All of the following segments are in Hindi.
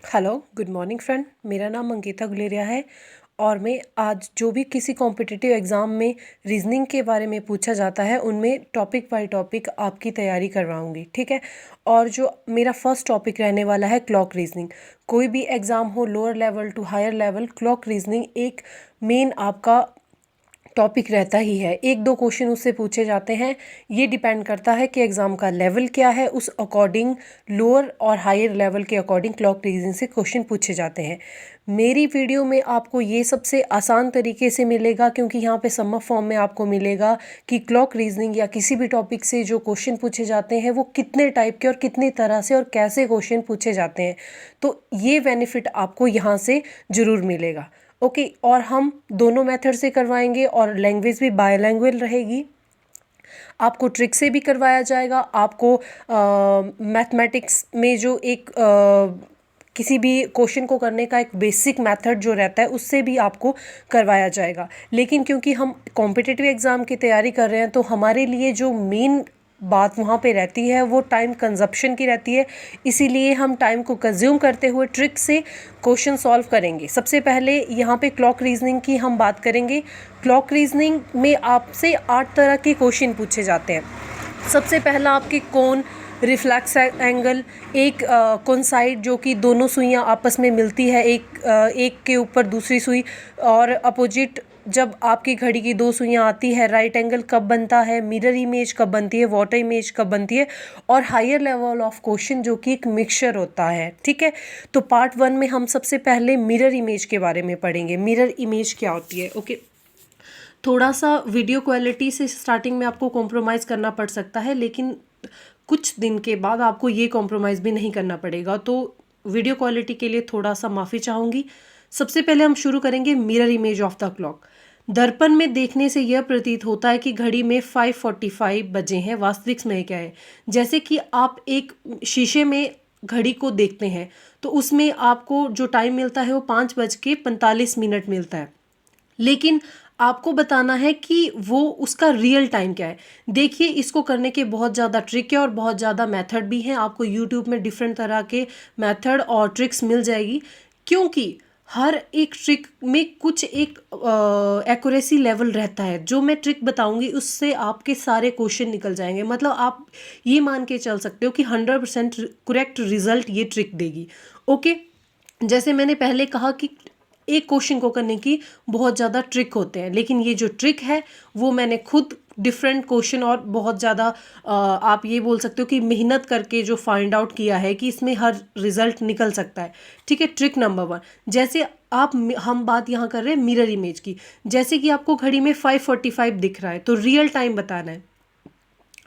Hello, good morning friend. मेरा नाम अंकिता गुलेरिया है और मैं आज जो भी किसी कॉम्पिटिटिव एग्ज़ाम में रीजनिंग के बारे में पूछा जाता है उनमें टॉपिक बाय टॉपिक आपकी तैयारी करवाऊंगी, ठीक है। और जो मेरा फर्स्ट टॉपिक रहने वाला है क्लॉक रीजनिंग। कोई भी एग्ज़ाम हो, lower level to higher level, clock reasoning एक मेन आपका टॉपिक रहता ही है। एक दो क्वेश्चन उससे पूछे जाते हैं। ये डिपेंड करता है कि एग्ज़ाम का लेवल क्या है, उस अकॉर्डिंग लोअर और हायर लेवल के अकॉर्डिंग क्लॉक रीजनिंग से क्वेश्चन पूछे जाते हैं। मेरी वीडियो में आपको ये सबसे आसान तरीके से मिलेगा, क्योंकि यहाँ पे सम ऑफ फॉर्म में आपको मिलेगा कि क्लॉक रीजनिंग या किसी भी टॉपिक से जो क्वेश्चन पूछे जाते हैं वो कितने टाइप के और कितनी तरह से और कैसे क्वेश्चन पूछे जाते हैं। तो ये बेनिफिट आपको यहाँ से ज़रूर मिलेगा। ओके, और हम दोनों मेथड से करवाएंगे और लैंग्वेज भी बायलैंग्वेज रहेगी। आपको ट्रिक से भी करवाया जाएगा। आपको मैथमेटिक्स में जो एक किसी भी क्वेश्चन को करने का एक बेसिक मेथड जो रहता है उससे भी आपको करवाया जाएगा। लेकिन क्योंकि हम कॉम्पिटिटिव एग्ज़ाम की तैयारी कर रहे हैं तो हमारे लिए जो मेन बात वहाँ पे रहती है वो टाइम कंजप्शन की रहती है। इसीलिए हम टाइम को कंज्यूम करते हुए ट्रिक से क्वेश्चन सॉल्व करेंगे। सबसे पहले यहाँ पे क्लॉक रीजनिंग की हम बात करेंगे। क्लॉक रीजनिंग में आपसे 8 तरह के क्वेश्चन पूछे जाते हैं। सबसे पहला आपके कोण, रिफ्लेक्स एंगल, एक कौन साइड जो कि दोनों सुइयां आपस में मिलती है, एक के ऊपर दूसरी सुई, और अपोजिट जब आपकी घड़ी की दो सुइयां आती है, राइट एंगल कब बनता है, मिरर इमेज कब बनती है, वाटर इमेज कब बनती है, और हायर लेवल ऑफ क्वेश्चन जो कि एक मिक्सचर होता है, ठीक है। तो पार्ट 1 में हम सबसे पहले मिरर इमेज के बारे में पढ़ेंगे। मिरर इमेज क्या होती है, ओके। थोड़ा सा वीडियो क्वालिटी से स्टार्टिंग में आपको कॉम्प्रोमाइज़ करना पड़ सकता है, लेकिन कुछ दिन के बाद आपको ये कॉम्प्रोमाइज़ भी नहीं करना पड़ेगा। तो वीडियो क्वालिटी के लिए थोड़ा सा माफ़ी चाहूँगी। सबसे पहले हम शुरू करेंगे mirror image of the clock. दर्पण में देखने से यह प्रतीत होता है कि घड़ी में 5:45 बजे हैं। वास्तविक समय क्या है? जैसे कि आप एक शीशे में घड़ी को देखते हैं तो उसमें आपको जो टाइम मिलता है वो 5:45 मिलता है, लेकिन आपको बताना है कि वो उसका रियल टाइम क्या है। देखिए, इसको करने के बहुत ज़्यादा ट्रिक है और बहुत ज़्यादा मेथड भी हैं। आपको यूट्यूब में डिफरेंट तरह के मेथड और ट्रिक्स मिल जाएगी, क्योंकि हर एक ट्रिक में कुछ एक एक्यूरेसी लेवल रहता है। जो मैं ट्रिक बताऊंगी उससे आपके सारे क्वेश्चन निकल जाएंगे। मतलब आप ये मान के चल सकते हो कि 100% करेक्ट रिजल्ट ये ट्रिक देगी, ओके। जैसे मैंने पहले कहा कि एक क्वेश्चन को करने की बहुत ज़्यादा ट्रिक होते हैं, लेकिन ये जो ट्रिक है वो मैंने खुद डिफरेंट क्वेश्चन और बहुत ज़्यादा आप ये बोल सकते हो कि मेहनत करके जो फाइंड आउट किया है कि इसमें हर रिजल्ट निकल सकता है, ठीक है। ट्रिक नंबर 1, जैसे हम बात यहाँ कर रहे हैं मिरर इमेज की। जैसे कि आपको घड़ी में 5:45 दिख रहा है तो रियल टाइम बताना है।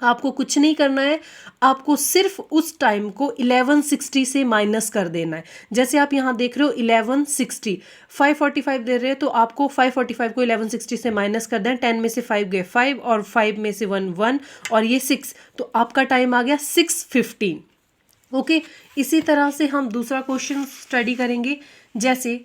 आपको कुछ नहीं करना है, आपको सिर्फ उस टाइम को 1160 से माइनस कर देना है। जैसे आप यहाँ देख रहे हो 1160, 5:45 दे रहे हैं तो आपको 5:45 को 1160 से माइनस कर देना। 10 में से 5 गए 5 और 5 में से 1 1 और ये 6, तो आपका टाइम आ गया 6:15, ओके। इसी तरह से हम दूसरा क्वेश्चन स्टडी करेंगे। जैसे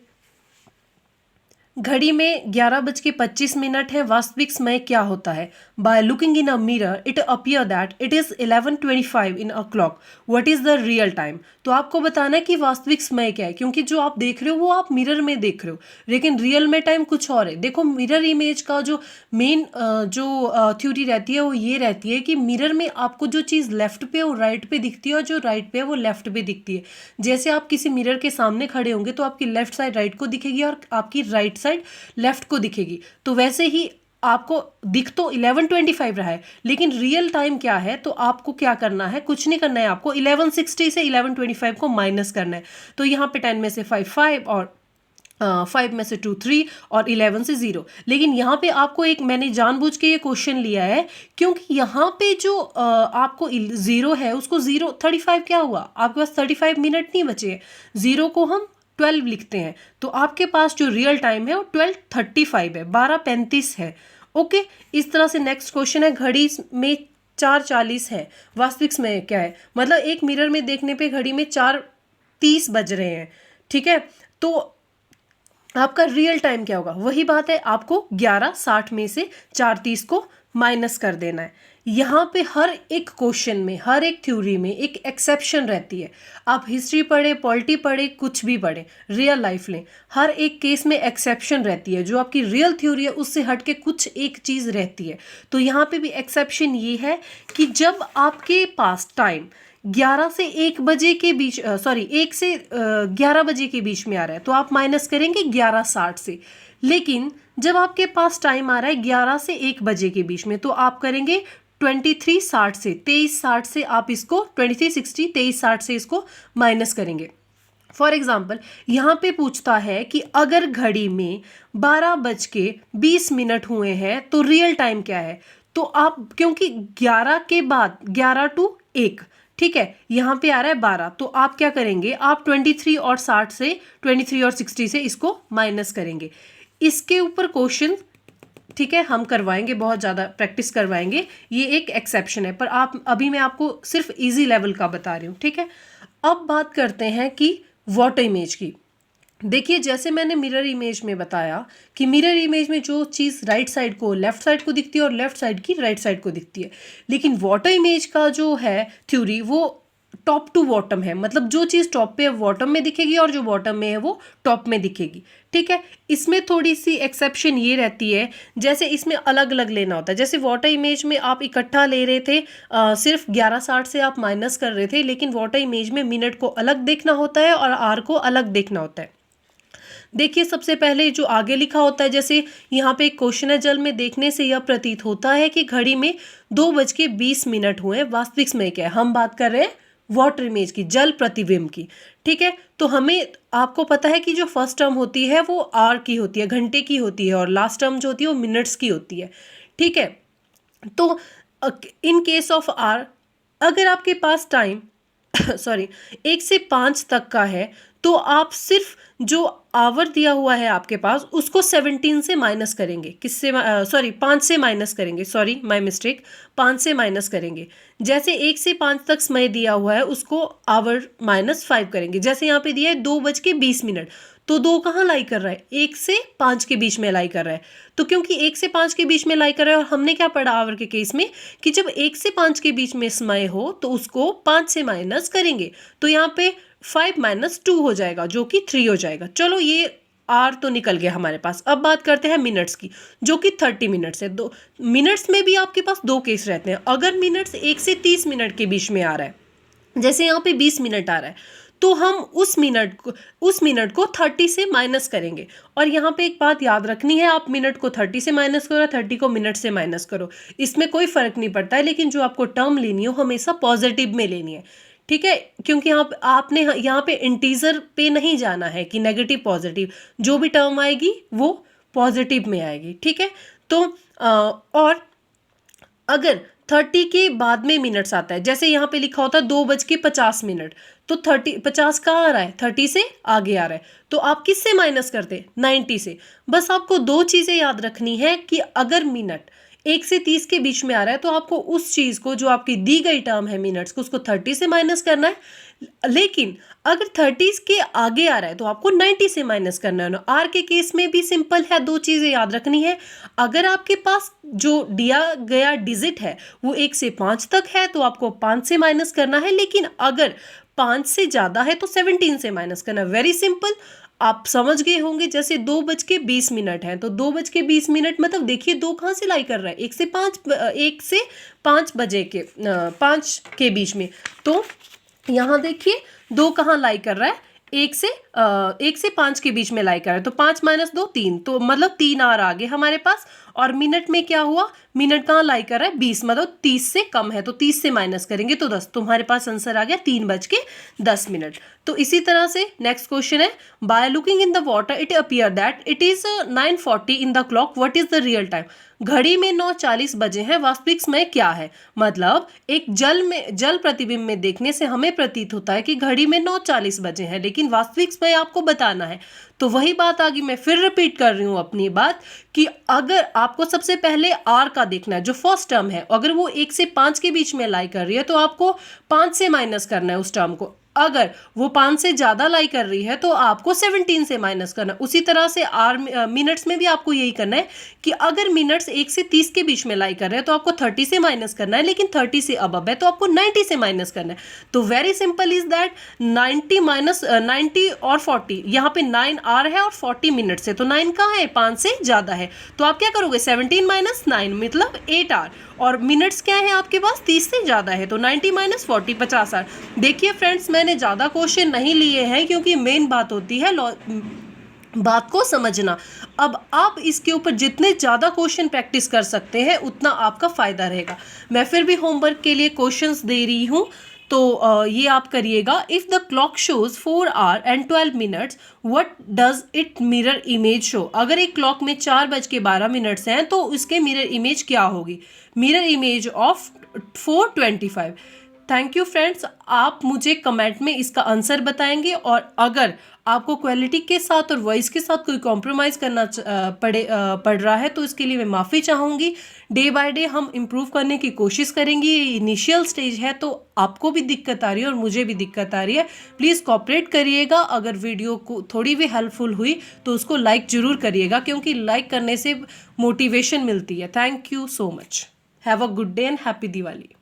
घड़ी में 11:25 है। वास्तविक समय क्या होता है? By looking in a mirror it appear that it is 11:25 in a clock. What is the real time? तो आपको बताना है कि वास्तविक समय क्या है, क्योंकि जो आप देख रहे हो वो आप मिरर में देख रहे हो, लेकिन रियल में टाइम कुछ और है। देखो, मिरर इमेज का जो मेन जो थ्योरी रहती है वो ये रहती है कि मिरर में आपको जो चीज़ लेफ्ट पे वो राइट पे दिखती है और जो राइट पे है वो लेफ्ट पे दिखती है। जैसे आप किसी मिरर के सामने खड़े होंगे तो आपकी लेफ्ट साइड राइट को दिखेगी और आपकी राइट साइड लेफ्ट को दिखेगी। तो वैसे ही आपको दिख तो 11:25 रहा है, लेकिन रियल टाइम क्या है? तो आपको क्या करना है? कुछ नहीं करना है, आपको 1160 से 11:25 को माइनस करना है। तो यहाँ पे 10 में से 5 5 और 5 में से 2 3 और 11 से 0। लेकिन यहाँ पे आपको एक मैंने जानबूझ के ये क्वेश्चन लिया है, क्योंकि यहाँ पे जो आपको 0 है उसको 0:35 क्या हुआ? आपके पास 35 मिनट नहीं बचे। 0 को हम 12 लिखते हैं, तो आपके पास जो रियल टाइम है वो 12:35 है, 12:35 है, ओके। इस तरह से नेक्स्ट क्वेश्चन है। घड़ी में 4:40 है। वास्तविक समय क्या है? मतलब एक मिरर में देखने पे घड़ी में 4:30 बज रहे हैं, ठीक है। तो आपका रियल टाइम क्या होगा? वही बात है, आपको 11:60 में से 4:30 को माइनस कर देना है। यहाँ पे हर एक क्वेश्चन में, हर एक थ्योरी में एक एक्सेप्शन रहती है। आप हिस्ट्री पढ़े, पॉलिटी पढ़े, कुछ भी पढ़े, रियल लाइफ लें, हर एक केस में एक्सेप्शन रहती है। जो आपकी रियल थ्योरी है उससे हट के कुछ एक चीज़ रहती है। तो यहाँ पे भी एक्सेप्शन ये है कि जब आपके पास टाइम 11 से 1 बजे के बीच, 1 से 11 बजे के बीच में आ रहा है तो आप माइनस करेंगे 11:60 से। लेकिन जब आपके पास टाइम आ रहा है 11 से 1 बजे के बीच में तो आप करेंगे 23:60 से, 23:60 से आप इसको 23:60, 23:60 से इसको माइनस करेंगे। फॉर एग्जाम्पल यहाँ पे पूछता है कि अगर घड़ी में 12:20 हुए हैं तो रियल टाइम क्या है। तो आप, क्योंकि 11 के बाद 11 टू 1, ठीक है, यहाँ पे आ रहा है 12, तो आप क्या करेंगे, आप 23 और 60 से, 23 और 60 से इसको माइनस करेंगे। इसके ऊपर क्वेश्चन, ठीक है, हम करवाएंगे, बहुत ज़्यादा प्रैक्टिस करवाएंगे। ये एक एक्सेप्शन है, पर आप अभी मैं आपको सिर्फ इजी लेवल का बता रही हूँ, ठीक है। अब बात करते हैं कि वाटर इमेज की। देखिए, जैसे मैंने मिरर इमेज में बताया कि मिरर इमेज में जो चीज़ राइट साइड को लेफ्ट साइड को दिखती है और लेफ्ट साइड की राइट साइड को दिखती है, लेकिन वाटर इमेज का जो है थ्योरी वो टॉप टू बॉटम है। मतलब जो चीज़ टॉप पे है बॉटम में दिखेगी और जो बॉटम में है वो टॉप में दिखेगी, ठीक है। इसमें थोड़ी सी एक्सेप्शन ये रहती है, जैसे इसमें अलग अलग लेना होता है। जैसे वाटर इमेज में आप इकट्ठा ले रहे थे, सिर्फ 11:60 से आप माइनस कर रहे थे, लेकिन वाटर इमेज में मिनट को अलग देखना होता है और आर को अलग देखना होता है। देखिए, सबसे पहले जो आगे लिखा होता है, जैसे यहाँ पे एक क्वेश्चन है, जल में देखने से यह प्रतीत होता है कि घड़ी में 2:20 हुए, वास्तविक समय क्या है। हम बात कर रहे हैं वाटर इमेज की, जल प्रतिबिंब की, ठीक है। तो हमें, आपको पता है कि जो फर्स्ट टर्म होती है वो आर की होती है, घंटे की होती है, और लास्ट टर्म जो होती है वो मिनट्स की होती है, ठीक है। तो इन केस ऑफ आर, अगर आपके पास टाइम 1 से 5 तक का है तो आप सिर्फ जो आवर दिया हुआ है आपके पास उसको 17 से माइनस करेंगे। किससे, 5 से माइनस करेंगे, सॉरी माय मिस्टेक, 5 से माइनस करेंगे। जैसे 1 से 5 तक समय दिया हुआ है उसको आवर -5 करेंगे। जैसे यहाँ पे दिया है 2:20, तो 2 कहाँ लाई कर रहा है, 1 से 5 के बीच में लाई कर रहा है। तो क्योंकि 1 से 5 के बीच में लाई कर रहा है, और हमने क्या पढ़ा आवर के केस में कि जब 1 से 5 के बीच में समय हो तो उसको 5 से माइनस करेंगे। तो यहाँ पे 5 - 2 हो जाएगा, जो कि 3 हो जाएगा। चलो, ये आर तो निकल गया हमारे पास। अब बात करते हैं मिनट्स की, जो कि 30 मिनट्स है। 2 मिनट्स में भी आपके पास 2 केस रहते हैं। अगर मिनट्स 1 से 30 मिनट के बीच में आ रहा है, जैसे यहाँ पे 20 मिनट आ रहा है, तो हम उस मिनट को 30 से माइनस करेंगे। और यहाँ पे एक बात याद रखनी है, आप मिनट को 30 से माइनस करो, 30 को मिनट से माइनस करो, इसमें कोई फर्क नहीं पड़ता है। लेकिन जो आपको टर्म लेनी हो हमेशा पॉजिटिव में लेनी है, ठीक है, क्योंकि आपने यहाँ पे इंटीजर पे नहीं जाना है कि नेगेटिव पॉजिटिव, जो भी टर्म आएगी वो पॉजिटिव में आएगी, ठीक है। तो और अगर 30 के बाद में मिनट्स आता है, जैसे यहाँ पे लिखा होता है 2:50, तो 50 कहाँ आ रहा है, 30 से आगे आ रहा है, तो आप किससे माइनस करते, 90 से। बस आपको 2 चीज़ें याद रखनी है कि अगर मिनट 1 से 30 के बीच में आ रहा है तो आपको उस चीज़ को, जो आपकी दी गई टर्म है मिनट्स को, उसको 30 से माइनस करना है। लेकिन अगर 30 के आगे आ रहा है तो आपको 90 से माइनस करना है। आर के केस में भी सिंपल है, 2 चीज़ें याद रखनी है। अगर आपके पास जो दिया गया डिजिट है वो 1 से 5 तक है तो आपको 5 से माइनस करना है, लेकिन अगर 5 से ज़्यादा है तो 17 से माइनस करना है। वेरी सिंपल, आप समझ गए होंगे। जैसे 2:20 है तो 2:20 मतलब देखिए 2 कहाँ से लाई कर रहा है, 1 से 5 बजे के 5 के बीच में। तो यहाँ देखिए 2 कहाँ लाई कर रहा है, 1 से 5 के बीच में लाई कर रहा है। तो 5 - 2 3, तो मतलब 3 आर आ गए हमारे पास। और मिनट में क्या हुआ, मिनट कहाँ लाई कर रहा है, 20, मतलब 30 से कम है, तो 30 से माइनस करेंगे तो 10। तुम्हारे पास आंसर आ गया 3:10। तो इसी तरह से नेक्स्ट क्वेश्चन है, by looking in the water it appear that it is 9:40 in the clock, what is the real time. घड़ी में 9:40 बजे हैं, वास्तविक समय क्या है। मतलब एक जल प्रतिबिंब में देखने से हमें प्रतीत होता है कि घड़ी में 9:40 बजे हैं, लेकिन वास्तविक समय आपको बताना है। तो वही बात आ गई, मैं फिर रिपीट कर रही हूँ अपनी बात, कि अगर आपको सबसे पहले आर का देखना है, जो फर्स्ट टर्म है, अगर वो 1 से 5 के बीच में लाई कर रही है तो आपको 5 से माइनस करना है उस टर्म को। अगर वो 5 से ज़्यादा लाई कर रही है तो आपको 17 से माइनस करना। उसी तरह से मिनट्स में भी आपको यही करना है कि अगर मिनट्स 1 से 30 के बीच में लाई कर रहे हैं तो आपको 30 से माइनस करना है, लेकिन 30 से अबव है तो आपको 90 से माइनस करना है। तो very simple is that 90 minus 90 और 40, यहाँ पे 9 आर है और 40 मिनट्स है, तो 9 कहाँ है, 5 से ज़्यादा है, तो आप क्या करोगे 17 माइनस 9 मतलब 8 आर, और मिनट्स क्या है आपके पास 30 से ज़्यादा है, तो 90 माइनस 40 50 आर। देखिए फ्रेंड्स, मैंने ज़्यादा क्वेश्चन नहीं लिए हैं क्योंकि मेन बात होती है बात को समझना। अब आप इसके ऊपर जितने ज़्यादा क्वेश्चन प्रैक्टिस कर सकते हैं उतना आपका फ़ायदा रहेगा। मैं फिर भी होमवर्क के लिए क्वेश्चंस दे रही हूँ, तो ये आप करिएगा। If the clock shows 4 our and 12 minutes, what does it mirror image show. अगर एक क्लॉक में 4:12 हैं तो उसके मिरर इमेज क्या होगी, mirror image of 4:25। Thank you friends, आप मुझे कमेंट में इसका आंसर बताएंगे, और अगर आपको क्वालिटी के साथ और वॉइस के साथ कोई कॉम्प्रोमाइज़ करना पड़ रहा है तो इसके लिए मैं माफ़ी चाहूँगी। डे बाय डे हम इम्प्रूव करने की कोशिश करेंगे। ये इनिशियल स्टेज है तो आपको भी दिक्कत आ रही है और मुझे भी दिक्कत आ रही है। प्लीज़ कॉपरेट करिएगा। अगर वीडियो को थोड़ी भी हेल्पफुल हुई तो उसको लाइक ज़रूर करिएगा, क्योंकि लाइक करने से मोटिवेशन मिलती है। Thank you so much. Have a good day and happy Diwali.